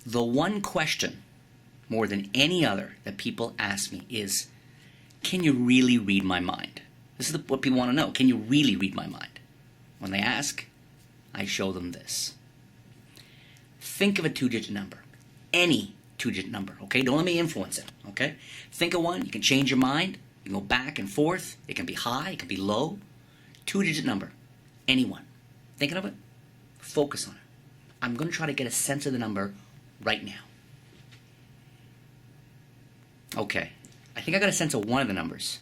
The one question, more than any other, that people ask me is, can you really read my mind? This is what people want to know. Can you really read my mind? When they ask, I show them this. Think of a two-digit number. Any two-digit number, okay? Don't let me influence it, okay? Think of one. You can change your mind. You can go back and forth. It can be high. It can be low. Two-digit number. Anyone. Thinking of it? Focus on it. I'm going to try to get a sense of the number right now. Okay. I think I got a sense of one of the numbers.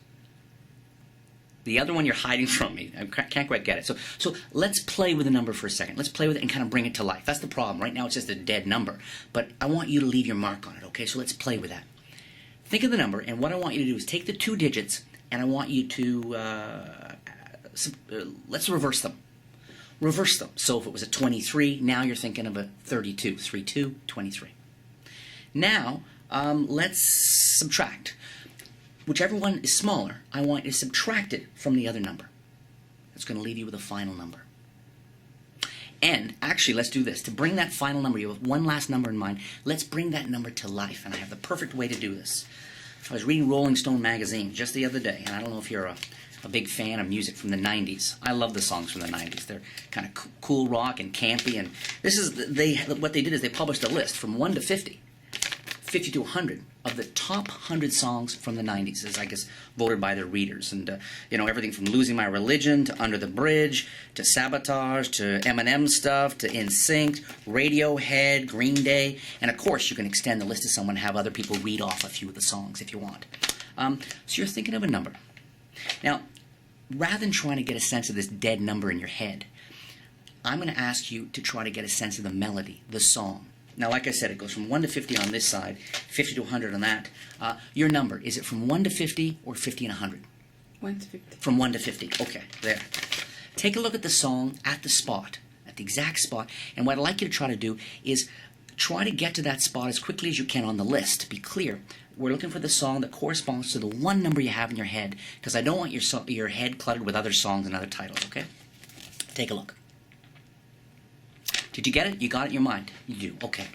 The other one you're hiding from me. I can't quite get it. So let's play with the number for a second. Let's play with it and kind of bring it to life. That's the problem. Right now it's just a dead number. But I want you to leave your mark on it, okay? So let's play with that. Think of the number, and what I want you to do is take the two digits, and I want you to, let's reverse them. Reverse them. So if it was a 23, now you're thinking of a 32. 32, 23. Now, let's subtract. Whichever one is smaller, I want you to subtract it from the other number. That's going to leave you with a final number. And actually, let's do this. To bring that final number, you have one last number in mind. Let's bring that number to life, and I have the perfect way to do this. I was reading Rolling Stone magazine just the other day, and I don't know if you're a big fan of music from the 90s. I love the songs from the 90s. They're kind of cool rock and campy, and this is what they did is they published a list from 1 to 50 to 100 of the top 100 songs from the 90s, as I guess voted by their readers. And everything from Losing My Religion to Under the Bridge to Sabotage to Eminem stuff to NSYNC, Radiohead, Green Day, and of course you can extend the list to someone and have other people read off a few of the songs if you want. So you're thinking of a number. Now, rather than trying to get a sense of this dead number in your head, I'm going to ask you to try to get a sense of the melody, the song. Now, like I said, it goes from 1 to 50 on this side, 50 to 100 on that. Your number, is it from 1 to 50 or 50 and 100? 1 to 50. From 1 to 50. Okay, there. Take a look at the song at the spot, at the exact spot. And what I'd like you to try to do is try to get to that spot as quickly as you can on the list. To be clear, we're looking for the song that corresponds to the one number you have in your head, because I don't want your head cluttered with other songs and other titles, okay? Take a look. Did you get it? You got it in your mind? You do. Okay.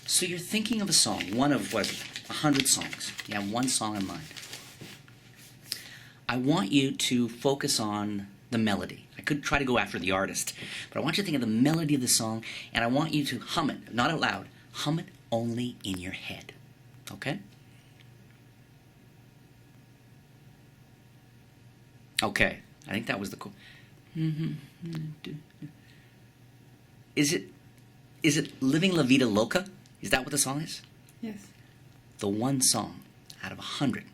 So you're thinking of a song, one of, 100 songs. You have one song in mind. I want you to focus on the melody. I could try to go after the artist, but I want you to think of the melody of the song, and I want you to hum it, not out loud. Hum it only in your head. Okay? Okay. I think that was the cool. Is it Living La Vida Loca? Is that what the song is? Yes. The one song out of 100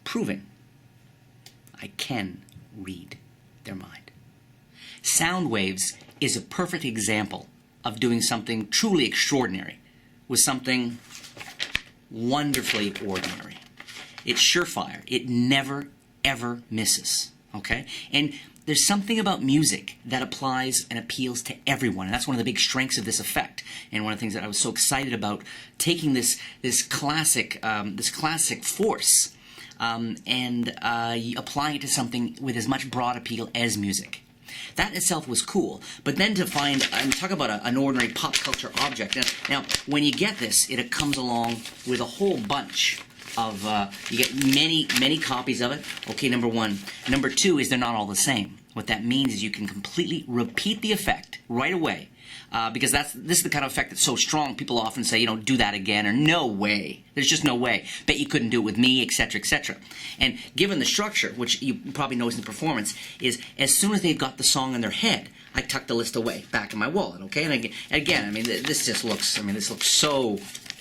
proving I can read their mind. Sound Waves is a perfect example of doing something truly extraordinary with something wonderfully ordinary. It's surefire. It never, ever misses. Okay? And there's something about music that applies and appeals to everyone, and that's one of the big strengths of this effect. And one of the things that I was so excited about, taking this classic force and applying it to something with as much broad appeal as music. That in itself was cool. But then to find, I'm talking about an ordinary pop culture object. Now, when you get this, it comes along with a whole bunch of, you get many copies of it. Okay, number one. Number two is they're not all the same. What that means is you can completely repeat the effect right away. Because this is the kind of effect that's so strong, people often say, do that again, or no way. There's just no way. Bet you couldn't do it with me, etc., etc. And given the structure, which you probably noticed in the performance, is as soon as they've got the song in their head, I tuck the list away, back in my wallet, okay? And again, this just looks, this looks so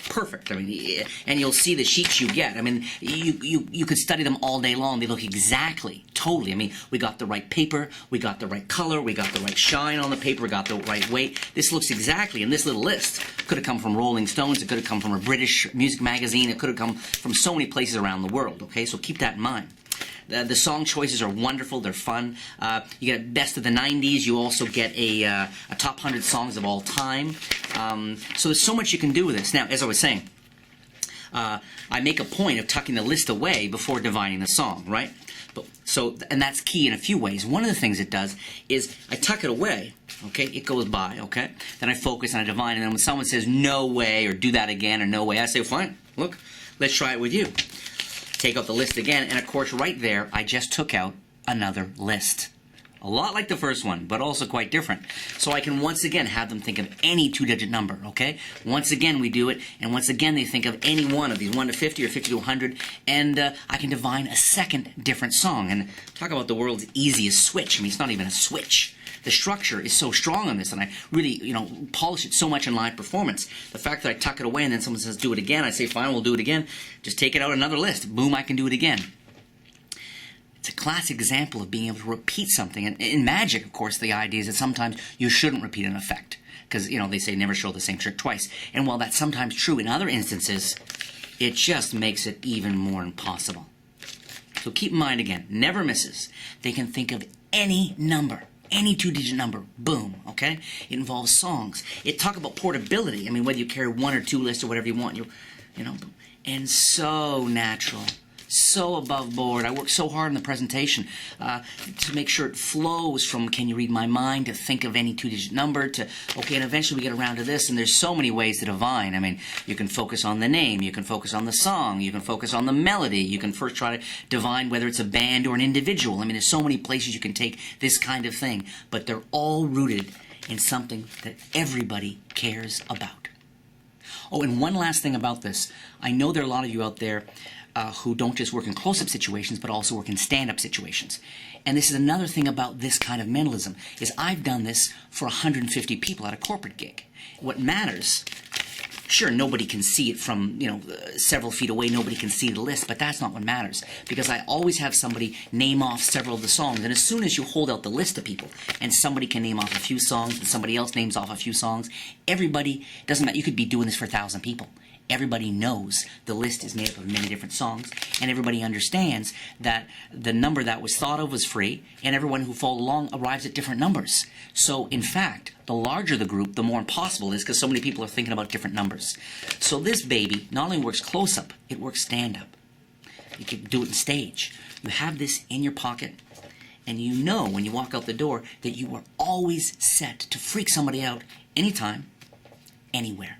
perfect. And you'll see the sheets you get. You could study them all day long. They look exactly, totally. We got the right paper, we got the right color, we got the right shine on the paper, we got the right weight. This looks exactly, and this little list could have come from Rolling Stones, it could have come from a British music magazine, it could have come from so many places around the world, okay? So keep that in mind. The song choices are wonderful. They're fun. You get best of the 90s. You also get a top 100 songs of all time. So there's so much you can do with this. Now, as I was saying, I make a point of tucking the list away before divining the song, right? And that's key in a few ways. One of the things it does is I tuck it away, Okay, it goes by, okay? Then I focus and I divine, and then when someone says no way or do that again or no way, I say, fine, look, let's try it with you. Take out the list again, and of course right there, I just took out another list. A lot like the first one, but also quite different. So I can once again have them think of any two-digit number, okay? Once again we do it, and once again they think of any one of these, 1 to 50 or 50 to 100, and I can divine a second different song. And talk about the world's easiest switch. I mean, it's not even a switch. The structure is so strong on this, and I really, polish it so much in live performance. The fact that I tuck it away and then someone says, do it again, I say, fine, we'll do it again. Just take it out another list. Boom, I can do it again. It's a classic example of being able to repeat something. And in magic, of course, the idea is that sometimes you shouldn't repeat an effect. Because, they say never show the same trick twice. And while that's sometimes true in other instances, it just makes it even more impossible. So keep in mind again, never misses. They can think of any number. Any two-digit number, boom, okay? It involves songs. It talk about portability. I mean, whether you carry 1 or 2 lists or whatever you want, and so natural, so above board. I work so hard on the presentation to make sure it flows from can you read my mind to think of any two-digit number to, okay, and eventually we get around to this, and there's so many ways to divine. I mean, you can focus on the name, you can focus on the song, you can focus on the melody, you can first try to divine whether it's a band or an individual. I mean, there's so many places you can take this kind of thing, but they're all rooted in something that everybody cares about. Oh, and one last thing about this. I know there are a lot of you out there who don't just work in close-up situations, but also work in stand-up situations. And this is another thing about this kind of mentalism, is I've done this for 150 people at a corporate gig. What matters, sure, nobody can see it from, several feet away, nobody can see the list, but that's not what matters. Because I always have somebody name off several of the songs, and as soon as you hold out the list to people, and somebody can name off a few songs, and somebody else names off a few songs, everybody, doesn't matter, you could be doing this for 1,000 people. Everybody knows the list is made up of many different songs, and everybody understands that the number that was thought of was free, and everyone who follows along arrives at different numbers. So, in fact, the larger the group, the more impossible it is because so many people are thinking about different numbers. So this baby not only works close-up, it works stand-up. You can do it in stage. You have this in your pocket, and you know when you walk out the door that you are always set to freak somebody out anytime, anywhere.